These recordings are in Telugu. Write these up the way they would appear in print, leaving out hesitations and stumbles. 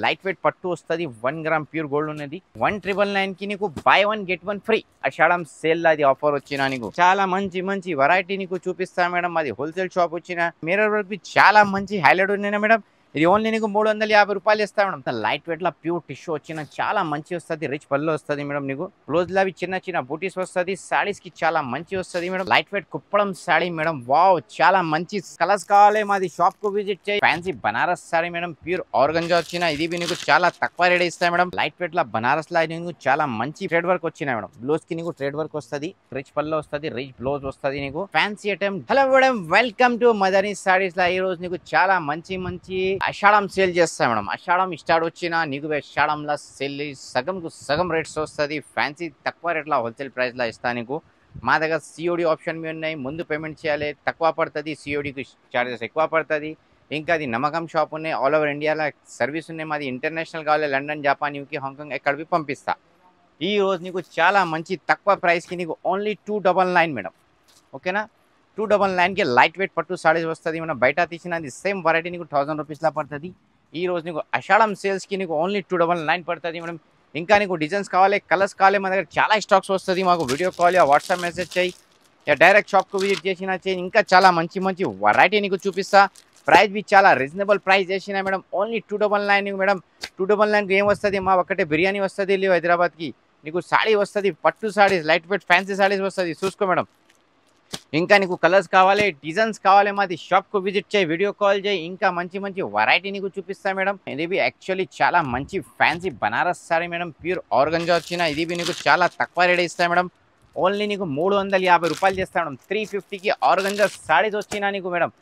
లైట్ వెయిట్ పట్టు వస్తది. 1 గ్రామ్ ప్యూర్ గోల్డ్ ఉన్నది. 1999 కి నీకు బై 1 గెట్ 1 ఫ్రీ. ఆషాఢం సేల్ అది ఆఫర్ వచ్చినా నీకు చాలా మంచి వెరైటీ నీకు చూపిస్తా మేడం. అది హోల్సేల్ షాప్ వచ్చిన మిర్రర్ వర్క్ చాలా మంచి హైలైట్ ఉన్నాయి మేడం. ఇది ఓన్లీ నీకు 350 రూపాయలు ఇస్తా మేడం. లైట్ వెయిట్ లా ప్యూర్ టిష్యూ వచ్చిన చాలా మంచి వస్తుంది. రిచ్ పళ్ళు వస్తుంది మేడం. నీకు బ్లౌజ్ లా చిన్న బూటీస్ వస్తుంది. సారీస్ కి చాలా మంచి వస్తుంది madam. Light weight Kuppadam sorry madam. Wow, చాలా మంచి కలర్స్ కావాలి మాది షాప్ కు విజిట్ చేయి. Fancy Banaras sorry madam. Pure organza వచ్చిన ఇది నీకు చాలా తక్కువ రేట్ ఇస్తాయి మేడం. లైట్ వెయిట్ లా బనారస్ లా నీకు చాలా మంచి ట్రేడ్ వర్క్ వచ్చినాయి మేడం. బ్లౌజ్ కి నీకు ట్రేడ్ వర్క్ వస్తుంది. రిచ్ పళ్ళు వస్తుంది. రిచ్ బ్లౌజ్ వస్తుంది నీకు fancy item. Hello madam, welcome to Madani sarees లా. ఈ రోజు నీకు చాలా మంచి ఆషాఢం సేల్ చేస్తా మేడం. ఆషాఢం స్టార్ట్ వచ్చిన నీకు ఆషాఢంలో సేల్ సగం రేట్స్ వస్తుంది. ఫ్యాన్సీ తక్కువ రేట్ల హోల్సేల్ ప్రైస్ లా ఇస్తా నీకు. మా దగ్గర సిఓడి ఆప్షన్ మీ ఉన్నాయి. ముందు పేమెంట్ చేయాలి, తక్కువ పడుతుంది. సిఓడికి చార్జెస్ ఎక్కువ పడుతుంది. ఇంకా అది నమ్మకం షాప్ ఉన్నాయి. ఆల్ ఓవర్ ఇండియాలో సర్వీస్ ఉన్నాయి. మాది ఇంటర్నేషనల్ కావాలి. లండన్, జపాన్, యూకే, హాంకాంగ్ ఎక్కడికి పంపిస్తా. ఈ రోజు నీకు చాలా మంచి తక్కువ ప్రైస్కి నీకు ఓన్లీ 299 మేడం. ఓకేనా? 299కి లైట్ వెయిట్ పట్టు సారీస్ వస్తుంది. మనం బయట తీసినది సేమ్ వెరైటీ నీకు 1000 రూపీస్లా పడుతుంది. ఈ రోజు నీకు ఆషాఢం సేల్స్కి నీకు ఓన్లీ 299 పడుతుంది మేడం. ఇంకా నీకు డిజైన్స్ కావాలి, కలర్స్ కావాలి, మా దగ్గర చాలా స్టాక్స్ వస్తుంది. మాకు వీడియో కాల్ వాట్సాప్ మెసేజ్ చేయి, డైరెక్ట్ షాప్కు విజిట్ చేసినా చేయి. ఇంకా చాలా మంచి వెరైటీ నీకు చూపిస్తా. ప్రైస్ బి చాలా రీజనబుల్ ప్రైస్ చేసినా మేడం. ఓన్లీ 299 మేడం. 299కి ఏం వస్తుంది? మా ఒకటే బిర్యానీ వస్తుంది లేవు హైదరాబాద్కి. నీకు సాడీ వస్తుంది, పట్టు సాడీస్, లైట్ వెయిట్ ఫ్యాన్సీ సాడీస్ వస్తుంది. చూసుకో మేడం. ఇంకా నీకు కలర్స్ కావాలి, డిజైన్స్ కావాలి, మాది షాప్కు విజిట్ చేయి, వీడియో కాల్ చేయి. ఇంకా మంచి వెరైటీ నీకు చూపిస్తా మేడం. ఇది యాక్చువల్లీ చాలా మంచి fancy Banaras sorry madam. Pure organza వచ్చిన ఇది నీకు చాలా తక్కువ రేట్ ఇస్తా మేడం. ఓన్లీ నీకు 350 రూపాయలు చేస్తా మేడం. 350కి ఆర్గంజా సారీస్ వచ్చినా నీకు మేడం.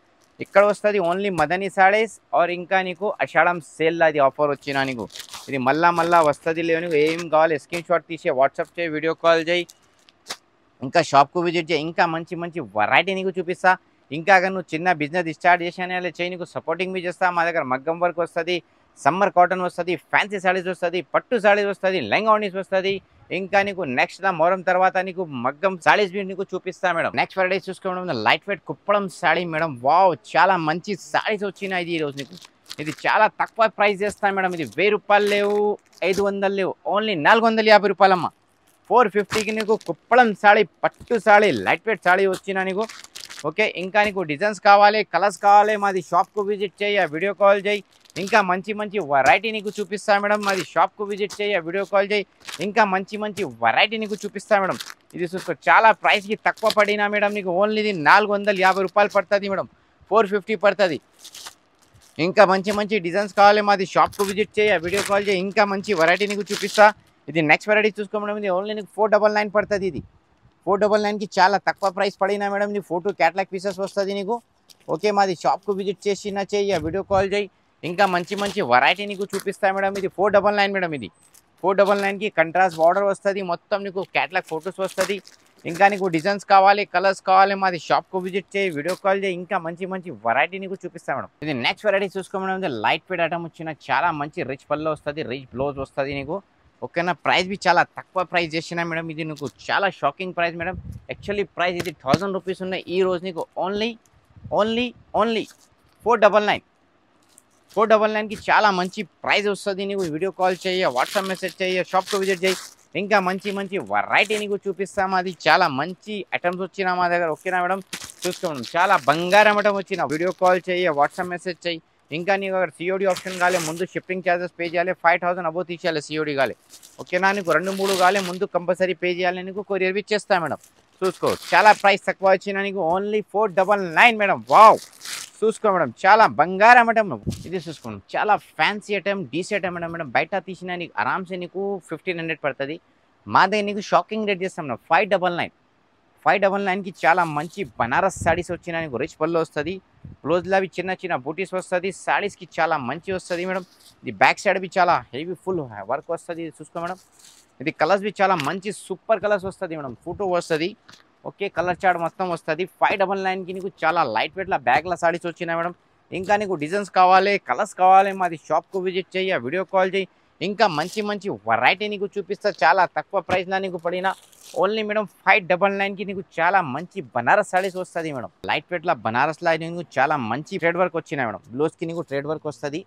ఇక్కడ వస్తుంది ఓన్లీ మదనీ సారీస్. ఆర్ ఇంకా నీకు ఆషాఢం సేల్ అది ఆఫర్ వచ్చినా నీకు ఇది మళ్ళా వస్తుంది. లేవు నీకు ఏం కావాలి స్క్రీన్ షాట్ తీసి వాట్సాప్ చేయి, వీడియో కాల్ చేయి. ఇంకా షాప్కు విజిట్ చేయి. ఇంకా మంచి వెరైటీ నీకు చూపిస్తా. ఇంకా నువ్వు చిన్న బిజినెస్ స్టార్ట్ చేసానే చేయి, నీకు సపోర్టింగ్ బి చేస్తా. మా దగ్గర మగ్గం వర్క్ వస్తుంది, సమ్మర్ కాటన్ వస్తుంది, ఫ్యాన్సీ సారీస్ వస్తుంది, పట్టు సారీస్ వస్తుంది, లెంగా ఓనీస్ వస్తుంది. ఇంకా నీకు నెక్స్ట్ మొహరం తర్వాత నీకు మగ్గం సారీస్ బి నీకు చూపిస్తా మేడం. నెక్స్ట్ వెరైటీ చూసుకోవడం light weight Kuppadam sorry madam. Wow, చాలా మంచి సారీస్ వచ్చినాయి. ఇది ఈరోజు నీకు ఇది చాలా తక్కువ ప్రైస్ చేస్తాను మేడం. ఇది 1000 రూపాయలు లేవు, 500 లేవు, ఓన్లీ 450 రూపాయలమ్మ. 450కి నీకు కుప్పడం సాడీ, పట్టు సాడీ, లైట్ వెయిట్ సాడీ వచ్చినా నీకు. ఓకే, ఇంకా నీకు డిజైన్స్ కావాలి, కలర్స్ కావాలి, మాది షాప్కు విజిట్ చేయి, వీడియో కాల్ చేయి. ఇంకా మంచి వెరైటీ నీకు చూపిస్తా మేడం. మాది షాప్కు విజిట్ చేయి, వీడియో కాల్ చేయి. ఇంకా మంచి వెరైటీ నీకు చూపిస్తా మేడం. ఇది చూసుకో, చాలా ప్రైస్కి తక్కువ పడినా మేడం. నీకు ఓన్లీ ఇది 450 రూపాయలు పడుతుంది మేడం. 450 పడుతుంది. ఇంకా మంచి డిజైన్స్ కావాలి, మాది షాప్కు విజిట్ చేయి, వీడియో కాల్ చేయి. ఇంకా మంచి వెరైటీ నీకు చూపిస్తా. ఇది నెక్స్ట్ వెరైటీ చూసుకోవడం ఇది ఓన్లీ నీకు 499 పడుతుంది. ఇది 499కి చాలా తక్కువ ప్రైస్ పడినా మేడం. నీ ఫోటో క్యాటలాగ్ పీసెస్ వస్తుంది నీకు. ఓకే, మాది షాప్కు విజిట్ చేసినా చేయి, వీడియో కాల్ చేయి. ఇంకా మంచి వెరైటీ నీకు చూపిస్తా మేడం. ఇది 499 మేడం. ఇది 499కి కంట్రాస్ట్ బార్డర్ వస్తుంది. మొత్తం నీకు క్యాటలాగ్ ఫొటోస్ వస్తుంది. ఇంకా నీకు డిజైన్స్ కావాలి, కలర్స్ కావాలి, మాది షాప్కు విజిట్ చేయి, వీడియో కాల్ చేయి. ఇంకా మంచి వెరైటీ నీకు చూపిస్తా మేడం. ఇది నెక్స్ట్ వెరైటీ చూసుకోవడం లైట్ వెయిట్ ఐటమ్ వచ్చిన చాలా మంచి రిచ్ పళ్ళు వస్తుంది, రిచ్ బ్లౌజ్ వస్తుంది నీకు. ఓకేనా? ప్రైస్ బి చాలా తక్కువ ప్రైస్ చేసినా మేడం. ఇది నీకు చాలా shocking price madam. Actually price ఇది 1000 రూపీస్ ఉన్నాయి. ఈ రోజు నీకు ఓన్లీ 499. 499కి చాలా మంచి ప్రైస్ వస్తుంది నీకు. వీడియో కాల్ చేయి, వాట్సాప్ మెసేజ్ చేయి, షాప్కు విజిట్ చేయి. ఇంకా మంచి వెరైటీ నీకు చూపిస్తాము. అది చాలా మంచి ఐటమ్స్ వచ్చినా మా దగ్గర. ఓకేనా మేడం? చూసుకోండి, చాలా బంగారం ఐటమ్ వచ్చిన. వీడియో కాల్ చేయి, వాట్సాప్ మెసేజ్ చేయి. ఇంకా నీకు అక్కడ సిఓడి ఆప్షన్ కాలే, ముందు షిప్పింగ్ ఛార్జెస్ పే చేయాలి. 5000 అబో తీసేయాలి సిఓడి కాలే. ఓకేనా? నీకు 2-3 కాలే, ముందు కంపల్సరీ పే చేయాలి. నీకు కొరియర్ బి చేస్తా మేడం. చూసుకో, చాలా ప్రైస్ తక్కువ వచ్చినా నీకు ఓన్లీ 499 మేడం. వావ్, చూసుకో మేడం, చాలా బంగారం ఐటమ్. ఇది చూసుకోండి, చాలా fancy item, DC item madam. బయట తీసినా నీకు ఆరామ్సే నీకు 1500 పడుతుంది. మా దగ్గర నీకు షాకింగ్ రేట్ చేస్తాం మేడం. 599కి చాలా మంచి బనారస్ సారీస్ వచ్చినా నీకు. రిచ్ పళ్ళు వస్తుంది, బ్లౌజ్లో అవి చిన్న బూటీస్ వస్తుంది. సారీస్కి చాలా మంచి వస్తుంది మేడం. ఇది బ్యాక్ సైడ్ బి చాలా హెవీ ఫుల్ వర్క్ వస్తుంది. చూసుకో మేడం, ఇది కలర్స్ బి చాలా మంచి సూపర్ కలర్స్ వస్తుంది మేడం. ఫోటో వస్తుంది. ఓకే, కలర్ చార్ట్ మొత్తం వస్తుంది. 599కి నీకు చాలా లైట్ వెయిట్ల బ్యాగ్ల సారీస్ వచ్చినాయి మేడం. ఇంకా నీకు డిజైన్స్ కావాలి, కలర్స్ కావాలి, మాది షాప్కు విజిట్ చేయి, వీడియో కాల్ చేయి. ఇంకా మంచి వెరైటీ నీకు చూపిస్తా. చాలా తక్కువ ప్రైస్లో నీకు పడిన ఓన్లీ మేడం 599కి నీకు చాలా మంచి బనారస్ సారీస్ వస్తుంది మేడం. లైట్ వెయిట్ల బనారస్లో నీకు చాలా మంచి ట్రేడ్ వర్క్ వచ్చినాయి మేడం. బ్లౌజ్కి నీకు ట్రేడ్ వర్క్ వస్తుంది.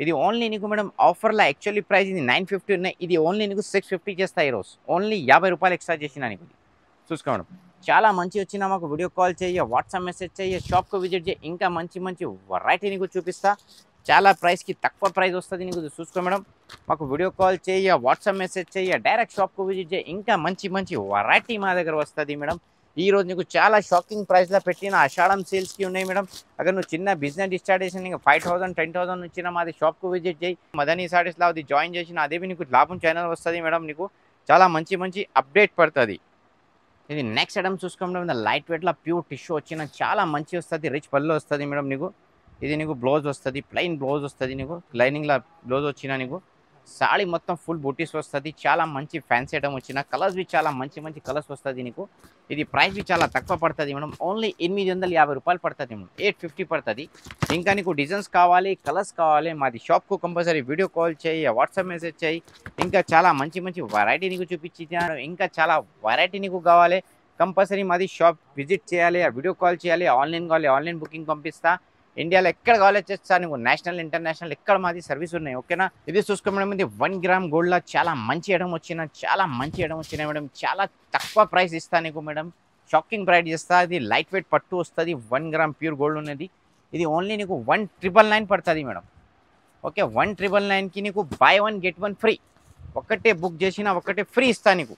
ఇది ఓన్లీ నీకు మేడం ఆఫర్లో యాక్చువల్లీ ప్రైస్ ఇది 950 ఉన్నాయి, ఇది ఓన్లీ నీకు 650 చేస్తా ఈరోజు. ఓన్లీ 50 రూపాయలు ఎక్స్ట్రా చేసిన నీకు. చూసుకో మేడం, చాలా మంచి వచ్చినా మాకు వీడియో కాల్ చేయ, వాట్సాప్ మెసేజ్ చేయ, షాప్కు విజిట్ చేయి, ఇంకా మంచి మంచి వెరైటీ నీకు చూపిస్తా. చాలా ప్రైస్కి తక్కువ ప్రైస్ వస్తుంది నీకు. చూసుకో మేడం, మాకు వీడియో కాల్ చేయ, వాట్సాప్ మెసేజ్ చేయ, డైరెక్ట్ షాప్కు విజిట్ చేయి, ఇంకా మంచి మంచి వెరైటీ మా దగ్గర వస్తుంది మేడం. ఈ రోజు నీకు చాలా షాకింగ్ ప్రైస్లో పెట్టిన ఆషాఢం సేల్స్కి ఉన్నాయి మేడం. అక్కడ నువ్వు చిన్న బిజినెస్ స్టార్ట్ చేసిన నీకు 5000 10,000 వచ్చిన మాది షాప్కు విజిట్ చేయి, మదనీ సారీస్లో అది జాయిన్ చేసిన అదే నీకు లాభం ఛానల్ వస్తుంది మేడం. నీకు చాలా మంచి మంచి అప్డేట్ పడుతుంది. ఇది నెక్స్ట్ ఐటమ్ చూసుకో మేడం, లైట్ వెయిట్లో ప్యూర్ టిష్యూ వచ్చిన చాలా మంచి వస్తుంది, రిచ్ పళ్ళు వస్తుంది మేడం. నీకు ఇది నీకు బ్లౌజ్ వస్తుంది, ప్లెయిన్ బ్లౌజ్ వస్తుంది నీకు, లైనింగ్లో బ్లౌజ్ వచ్చిన నీకు సాడీ మొత్తం ఫుల్ బూటీస్ వస్తుంది. చాలా మంచి ఫ్యాన్సీ ఐటమ్ వచ్చిన కలర్స్ బి చాలా మంచి మంచి కలర్స్ వస్తుంది నీకు. ఇది ప్రైస్ బి చాలా తక్కువ పడుతుంది మేడం, ఓన్లీ 850 రూపాయలు పడుతుంది మేడం, 850 పడుతుంది. ఇంకా నీకు డిజైన్స్ కావాలి, కలర్స్ కావాలి, మాది షాప్కు కంపల్సరీ వీడియో కాల్ చేయి, వాట్సాప్ మెసేజ్ చేయి. ఇంకా చాలా మంచి మంచి వెరైటీ నీకు చూపించాను. ఇంకా చాలా వెరైటీ నీకు కావాలి, కంపల్సరీ మాది షాప్ విజిట్ చేయాలి, వీడియో కాల్ చేయాలి, ఆన్లైన్ కావాలి, ఆన్లైన్ బుకింగ్ పంపిస్తా. ఇండియాలో ఎక్కడ కావాలి చేస్తా నీకు, నేషనల్ ఇంటర్నేషనల్ ఎక్కడ మాది సర్వీస్ ఉన్నాయి. ఓకేనా, ఇది చూసుకో మేడం, ఇది 1 గ్రామ్ గోల్డ్లో చాలా మంచి ఐటమ్ వచ్చిన, చాలా మంచి ఐటమ్ వచ్చినాయి మేడం. చాలా తక్కువ ప్రైస్ ఇస్తా నీకు మేడం, షాకింగ్ ప్రైస్ ఇస్తా. ఇది లైట్ వెయిట్ పట్టు వస్తుంది, 1 గ్రామ్ ప్యూర్ గోల్డ్ ఉన్నది. ఇది ఓన్లీ నీకు 1999 పడుతుంది మేడం. ఓకే, 1999కి నీకు బై 1 గెట్ 1 ఫ్రీ. ఒక్కటే బుక్ చేసినా ఒకటే ఫ్రీ ఇస్తా నీకు.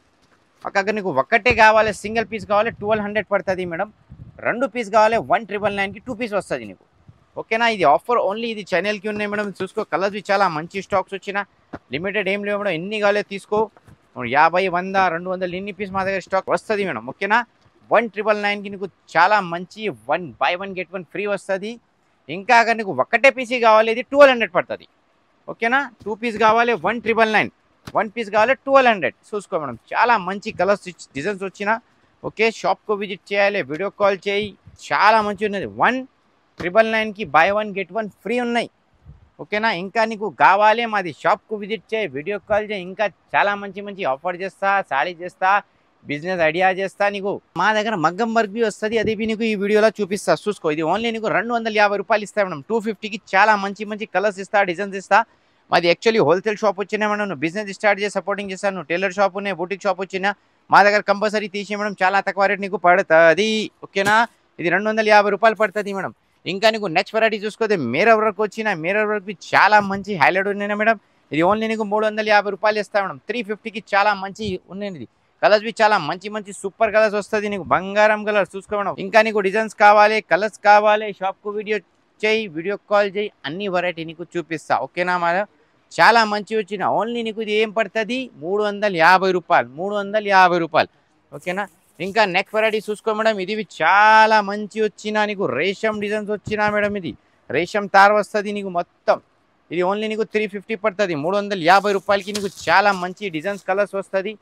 అక్కడ నీకు ఒక్కటే కావాలి, సింగిల్ పీస్ కావాలి 1200 పడుతుంది మేడం. 2 పీస్ కావాలి 1999కి 2 పీస్ వస్తుంది నీకు. ఓకేనా, ఇది ఆఫర్ ఓన్లీ ఇది ఛానల్కి ఉన్నాయి మేడం. చూసుకో, కలర్స్ చాలా మంచి స్టాక్స్ వచ్చిన, లిమిటెడ్ ఏం లేవు మేడం, ఎన్ని కావాలో తీసుకో. 50 100 200 ఎన్ని పీస్ మా దగ్గర స్టాక్ వస్తుంది మేడం. ఓకేనా, 1999కి నీకు చాలా మంచి బై 1 గెట్ 1 ఫ్రీ వస్తుంది. ఇంకా అక్కడ నీకు ఒక్కటే పీసీ కావాలి, ఇది 1200 పడుతుంది. ఓకేనా, 2 పీస్ కావాలి 1999, 1 పీస్ కావాలి 1200. చూసుకో మేడం, చాలా మంచి కలర్స్ డిజైన్స్ వచ్చిన. ఓకే, షాప్కు విజిట్ చేయాలి, వీడియో కాల్ చేయి, చాలా మంచి ఉన్నది. 1999కి బై 1 గెట్ 1 ఫ్రీ ఉన్నాయి. ఓకేనా, ఇంకా నీకు కావాలి మాది షాప్కు విజిట్ చేయి, వీడియో కాల్ చేయి, ఇంకా చాలా మంచి మంచి ఆఫర్ చేస్తా, సాడీ చేస్తా, బిజినెస్ ఐడియా చేస్తా. నీకు మా దగ్గర మగ్గం వర్క్ బి వస్తుంది, అది నీకు ఈ వీడియోలో చూపిస్తా. చూసుకో, ఇది ఓన్లీ నీకు 250 రూపాయలు ఇస్తా మేడం. 250కి చాలా మంచి మంచి కలర్స్ ఇస్తా, డిజైన్స్ ఇస్తా. మాది యాక్చువల్లీ హోల్సేల్ షాప్ వచ్చినా మేడం, నువ్వు బిజినెస్ స్టార్ట్ చేసి సపోర్టింగ్ చేస్తాను, నువ్వు టైలర్ షాప్ ఉన్నాయి, బూటిక్ షాప్ వచ్చినా మా దగ్గర కంపల్సరీ తీసి మేడం, చాలా తక్కువ రేట్ నీకు పడుతుంది. ఓకేనా, ఇది 250 రూపాయలు పడుతుంది మేడం. ఇంకా నీకు నెక్స్ట్ వెరైటీ చూసుకోతే మిర్రర్ వర్క్ వచ్చిన, మిర్రర్ వర్క్ చాలా మంచి హైలైట్ ఉన్నాయి మేడం. ఇది ఓన్లీ నీకు 350 రూపాయలు ఇస్తా మేడం. 350కి చాలా మంచి ఉన్నది. కలర్స్ బి చాలా మంచి మంచి సూపర్ కలర్స్ వస్తుంది నీకు, బంగారం కలర్. చూసుకో మేడం, ఇంకా నీకు డిజైన్స్ కావాలి, కలర్స్ కావాలి, షాప్కు వీడియో చేయి, వీడియో కాల్ చేయి, అన్ని వెరైటీ నీకు చూపిస్తా. ఓకేనా మేడం, చాలా మంచి వచ్చిన, ఓన్లీ నీకు ఇది ఏం పడుతుంది 350 రూపాయలు, 350 రూపాయలు. ఓకేనా, ఇంకా నెక్స్ట్ వెరైటీ చూసుకో మేడం, ఇది చాలా మంచి వచ్చిన నీకు రేషం డిజైన్స్ వచ్చినా మేడం. ఇది రేషం తార్ వస్తుంది నీకు మొత్తం. ఇది ఓన్లీ నీకు 350 పడుతుంది, 350 రూపాయలకి నీకు చాలా మంచి డిజైన్స్ కలర్స్ వస్తుంది.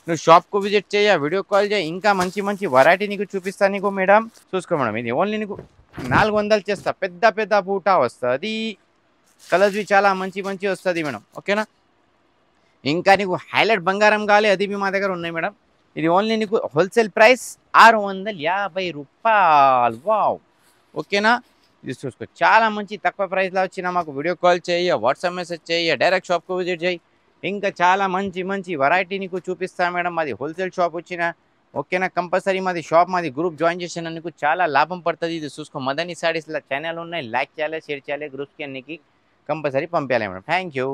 నువ్వు షాప్కు విజిట్ చేయ, వీడియో కాల్ చేయ, ఇంకా మంచి మంచి వెరైటీ నీకు చూపిస్తా నీకు మేడం. చూసుకో మేడం, ఇది ఓన్లీ నీకు 400 చేస్తా, పెద్ద పెద్ద బూటా వస్తుంది, కలర్స్ చాలా మంచి మంచి వస్తుంది మేడం. ఓకేనా, ఇంకా నీకు హైలైట్ బంగారం కావాలి, అది మా దగ్గర ఉన్నాయి మేడం. ఇది ఓన్లీ నీకు హోల్సేల్ ప్రైస్ 650 రూపాయలు. వావ్, ఓకేనా, ఇది చూసుకో, చాలా మంచి తక్కువ ప్రైస్లో వచ్చిన. మాకు వీడియో కాల్ చేయ, వాట్సాప్ మెసేజ్ చేయ, డైరెక్ట్ షాప్కు విజిట్ చేయి, ఇంకా చాలా మంచి మంచి వెరైటీ నీకు చూపిస్తా మేడం. మాది హోల్సేల్ షాప్ వచ్చిన. ఓకేనా, కంపల్సరీ మాది షాప్, మాది గ్రూప్ జాయిన్ చేసిన నీకు చాలా లాభం పడుతుంది. ఇది చూసుకో, మదనీ సారీస్లో ఛానల్ ఉన్నాయి, లైక్ చేయాలి, షేర్ చేయాలి, గ్రూప్స్కి అన్నికి కంపల్సరీ పంపించాలి మేడం. Thank you.